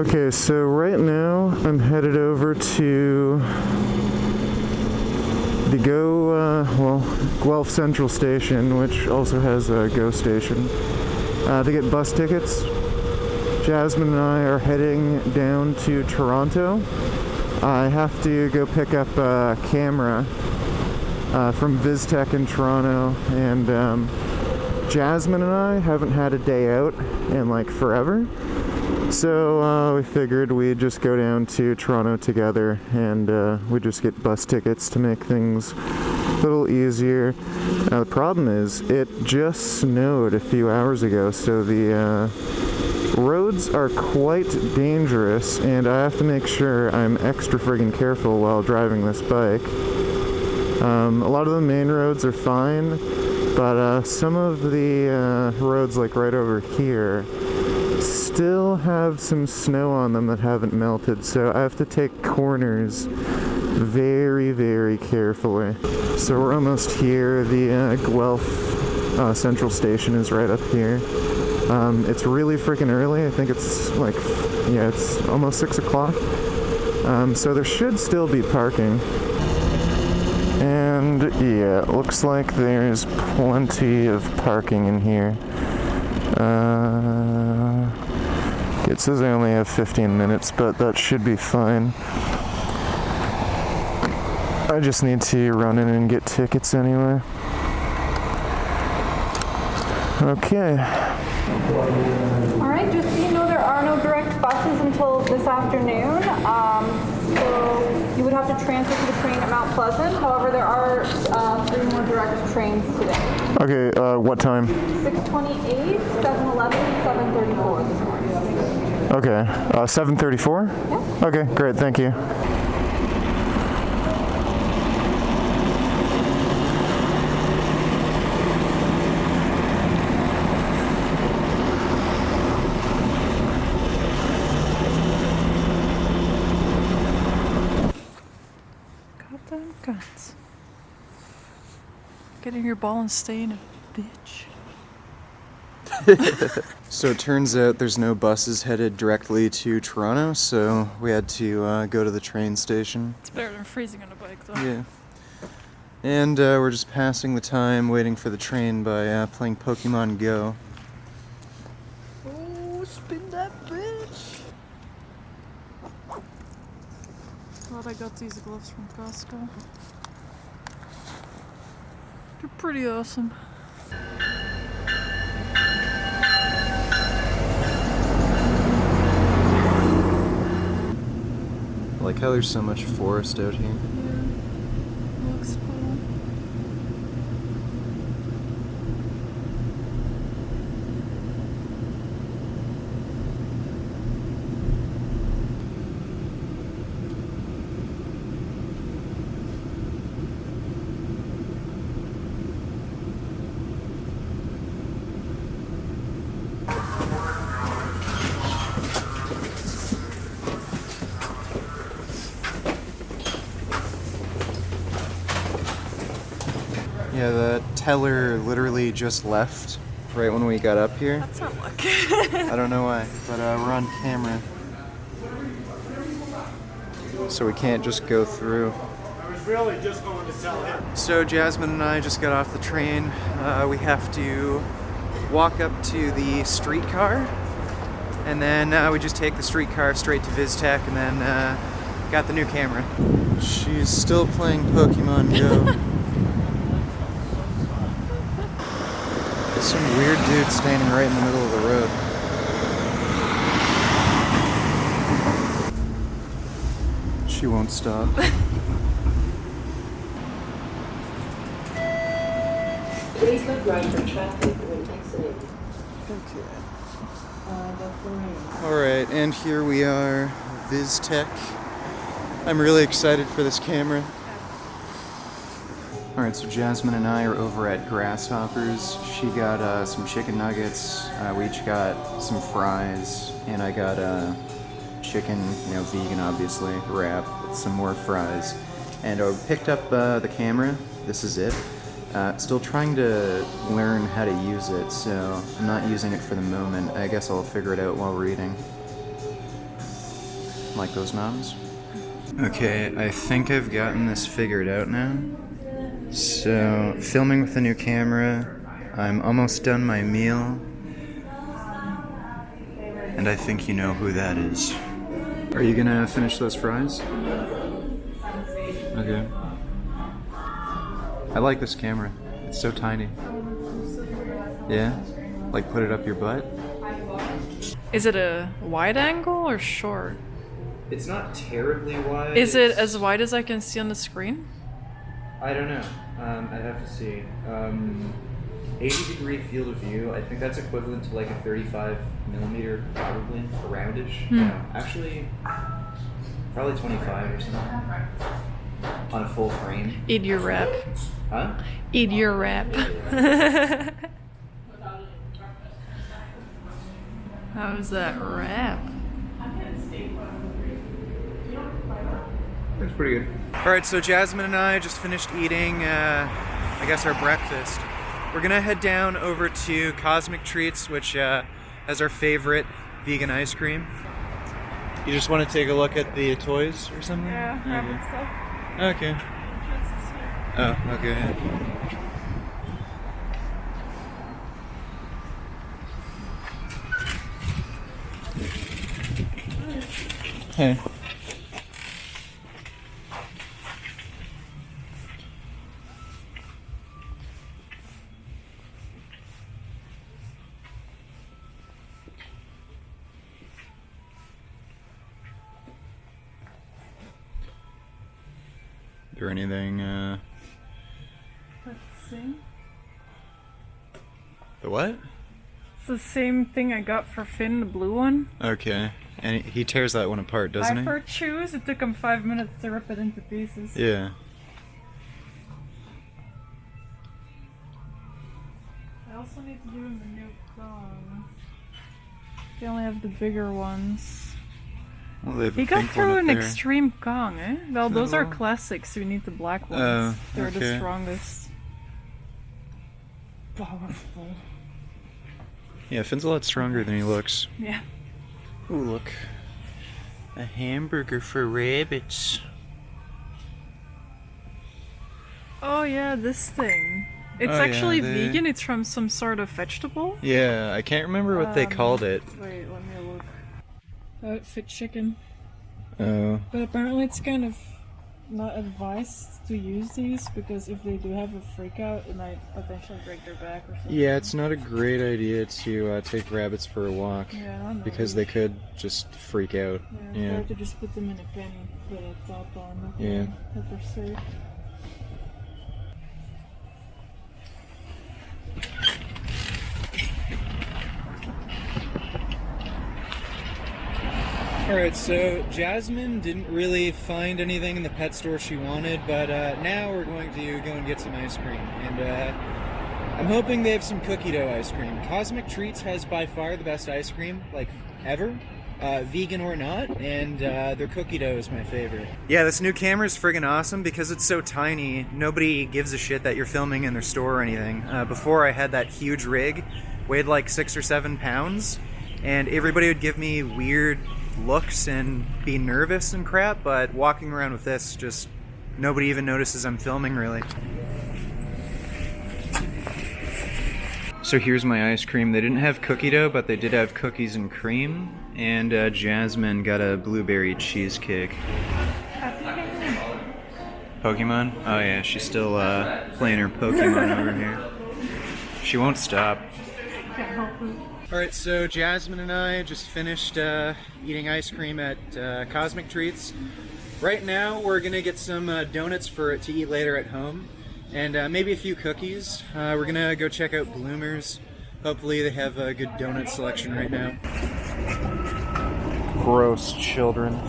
Okay, so right now I'm headed over to the Guelph Central Station, which also has a Go Station, to get bus tickets. Jasmin and I are heading down to Toronto. I have to go pick up a camera from VizTech in Toronto, and Jasmin and I haven't had a day out in like forever. So we figured we'd just go down to Toronto together, and we'd just get bus tickets to make things a little easier. Now the problem is, it just snowed a few hours ago, so the roads are quite dangerous, and I have to make sure I'm extra friggin' careful while driving this bike. A lot of the main roads are fine, but some of the roads, like right over here, still have some snow on them that haven't melted, so I have to take corners very, very carefully. So we're almost here. The Guelph Central Station is right up here. It's really freaking early. I think it's like, yeah, it's almost 6 o'clock. So there should still be parking. And yeah, it looks like there's plenty of parking in here. It says I only have 15 minutes, but that should be fine. I just need to run in and get tickets anyway. Okay. Alright, just so you know, there are no direct buses until this afternoon. So you would have to transfer to the train at Mount Pleasant. However, there are 3 more direct trains today. Okay, what time? 6:28, 7:11, and 7:34 this morning. Okay, 7:34? Yeah. Okay, great, thank you. Goddamn guns. Getting your ball and staying a bitch. So it turns out there's no buses headed directly to Toronto, so we had to go to the train station. It's better than freezing on a bike, though. Yeah. And we're just passing the time waiting for the train by playing Pokemon Go. Oh, spin that bitch! Glad I got these gloves from Costco. They're pretty awesome. I like how there's so much forest out here. Yeah, looks cool. Yeah, the teller literally just left right when we got up here. That's not luck. I don't know why, but we're on camera. So we can't just go through. I was really just going to tell him. So Jasmin and I just got off the train. We have to walk up to the streetcar, and then we just take the streetcar straight to VizTech, and then got the new camera. She's still playing Pokemon Go. Some weird dude standing right in the middle of the road. She won't stop. Please look right for traffic when exiting. Okay. Alright, and here we are, VizTech. I'm really excited for this camera. Alright, so Jasmin and I are over at Grasshoppers. She got some chicken nuggets, we each got some fries, and I got a chicken, vegan obviously, wrap with some more fries. And I picked up the camera. This is it. Still trying to learn how to use it, so I'm not using it for the moment. I guess I'll figure it out while reading. like those nuns. Okay, I think I've gotten this figured out now. So, filming with the new camera, I'm almost done my meal, and I think you know who that is. Are you gonna finish those fries? Okay. I like this camera. It's so tiny. Yeah? Like put it up your butt? Is it a wide angle or short? It's not terribly wide. Is it as wide as I can see on the screen? I don't know. I'd have to see. 80-degree field of view, I think that's equivalent to like a 35mm, probably, a roundish. No, actually, probably 25 or something. On a full frame. Eat your wrap. Huh? Eat your wrap. How's that wrap? That's pretty good. Alright, so Jasmine and I just finished eating, I guess, our breakfast. We're gonna head down over to Cosmic Treats, which has our favorite vegan ice cream. You just want to take a look at the toys or something? Yeah, rabbit stuff. Okay. Oh, okay. Hey. Is there anything, Let's see. The what? It's the same thing I got for Finn, the blue one. Okay. And he tears that one apart, doesn't he? I for choose. It took him 5 minutes to rip it into pieces. Yeah. I also need to do him the new gong. They only have the bigger ones. Well, they have a He got pink one through up an there. extreme gong, eh? Well, those are well. classics, so we need the black ones. Oh, They're the okay. strongest. Powerful. Yeah, Finn's a lot stronger than he looks. Yeah. Ooh, look. A hamburger for rabbits. Oh yeah, this thing. It's Oh, yeah, actually they- vegan. It's from some sort of vegetable. Yeah, I can't remember what they called it. Wait, let me look. Outfit chicken. Oh. But apparently it's kind of not advised to use these because if they do have a freak out, it might potentially break their back or something. Yeah, it's not a great idea to take rabbits for a walk. Yeah, I know. Because they could just freak out. Yeah, Yeah. or to just put them in a pen and put a top on. Yeah. That they're safe. Alright, so Jasmine didn't really find anything in the pet store she wanted, but now we're going to go and get some ice cream. And I'm hoping they have some cookie dough ice cream. Cosmic Treats has by far the best ice cream, like, ever. Vegan or not, and their cookie dough is my favorite. Yeah, this new camera is friggin' awesome because it's so tiny. Nobody gives a shit that you're filming in their store or anything. Before I had that huge rig, weighed like 6 or 7 pounds, and everybody would give me weird looks and be nervous and crap, but walking around with this, just nobody even notices I'm filming, really. So here's my ice cream. They didn't have cookie dough, but they did have cookies and cream, and Jasmine got a blueberry cheesecake. Pokemon? Oh yeah, she's still playing her Pokemon over here. She won't stop. Alright, so Jasmine and I just finished eating ice cream at Cosmic Treats. Right now we're gonna get some donuts to eat later at home, and maybe a few cookies. We're gonna go check out Bloomers. Hopefully they have a good donut selection right now. Gross children.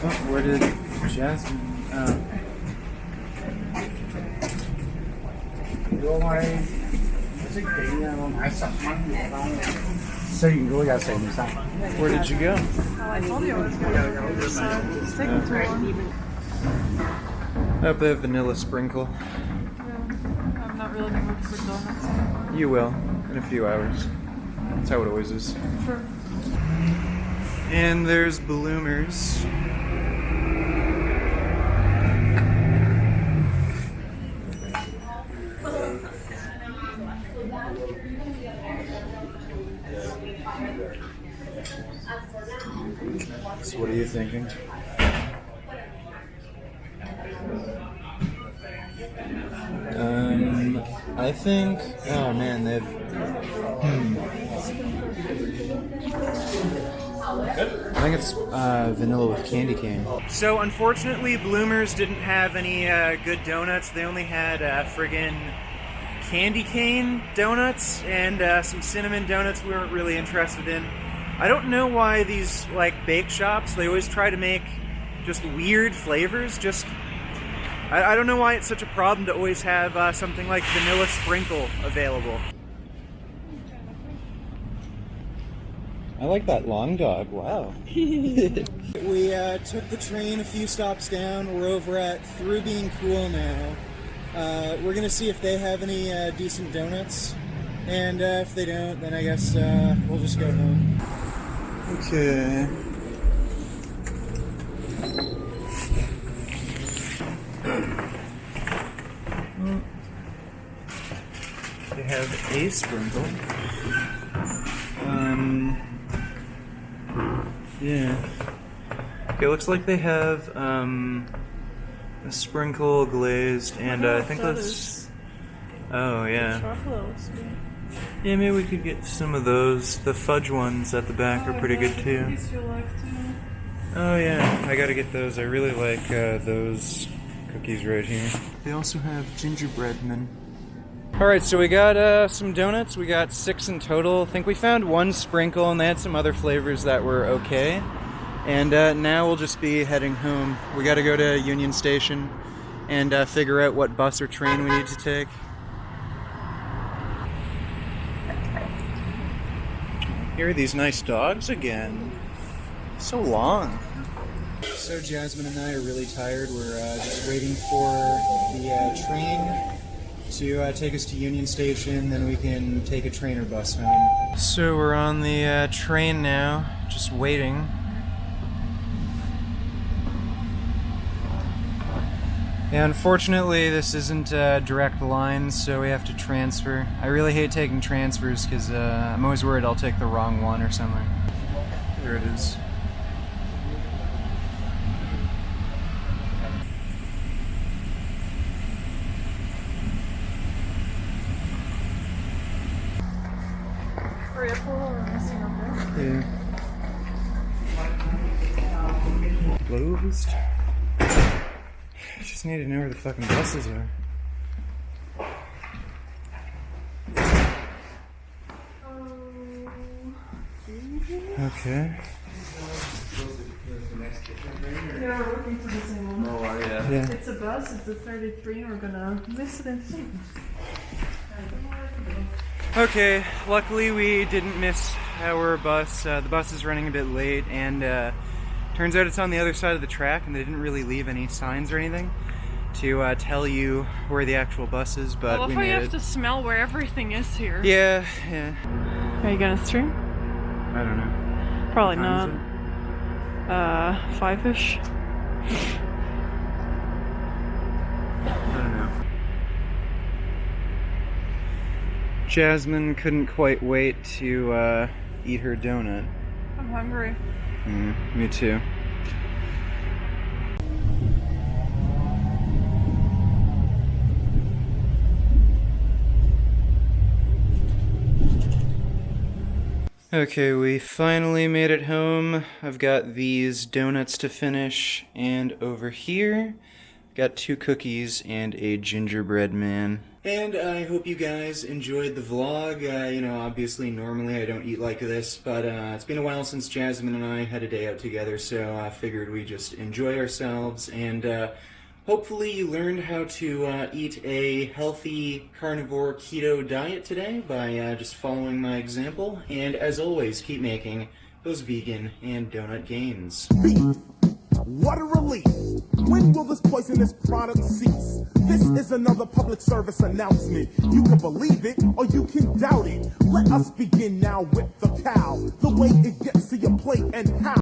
Oh, where did Jasmine? Where did you go? I told you I was going to so it's taking too long. Oh, they have vanilla sprinkle. Yeah, I'm not really gonna look for donuts anymore. You will, in a few hours. That's how it always is. Sure. And there's Bloomers. So what are you thinking? I think, oh man, they've, I think it's vanilla with candy cane. So unfortunately, Bloomers didn't have any good donuts. They only had friggin' candy cane donuts and some cinnamon donuts we weren't really interested in. I don't know why these like bake shops, they always try to make just weird flavors. I don't know why it's such a problem to always have something like vanilla sprinkle available. I like that long dog, wow. We took the train a few stops down. We're over at Through Being Cool now. We're gonna see if they have any decent donuts. And if they don't, then I guess we'll just go home. Okay. They have a sprinkle. Yeah. Okay, looks like they have a sprinkle glazed, and I think that's. Oh yeah. Yeah, maybe we could get some of those. The fudge ones at the back are pretty good too. Oh yeah, I gotta get those. I really like those cookies right here. They also have gingerbread men. Alright, so we got some donuts. We got 6 in total. I think we found 1 sprinkle, and they had some other flavors that were okay. And now we'll just be heading home. We gotta go to Union Station and figure out what bus or train we need to take. Here are these nice dogs again. So long. So Jasmine and I are really tired. We're just waiting for the train to take us to Union Station, then we can take a train or bus home. So we're on the train now, just waiting. Yeah, unfortunately this isn't a direct line, so we have to transfer. I really hate taking transfers because I'm always worried I'll take the wrong one or something. There it is. Yeah. Closed. I just need to know where the fucking buses are. Okay. Yeah, we're looking for the same one. Oh, yeah. Yeah. It's a bus, it's a 33, and we're gonna miss it in things. Okay, luckily we didn't miss our bus. The bus is running a bit late, and turns out it's on the other side of the track, and they didn't really leave any signs or anything to tell you where the actual bus is, but we made it. I love how you have to smell where everything is here. Yeah, yeah. Are you gonna stream? I don't know. Probably What time not. is it? 5-ish. I don't know. Jasmine couldn't quite wait to eat her donut. I'm hungry. Me too. Okay, we finally made it home. I've got these donuts to finish, and over here, got 2 cookies and a gingerbread man. And I hope you guys enjoyed the vlog. You know, obviously, normally I don't eat like this, but it's been a while since Jasmine and I had a day out together, so I figured we'd just enjoy ourselves, and hopefully you learned how to eat a healthy carnivore keto diet today by just following my example. And as always, keep making those vegan and donut gains. What a relief! When will this place poisonous product cease. This is another public service announcement. You can believe it or you can doubt it. Let us begin now with the cow. The way it gets to your plate and how.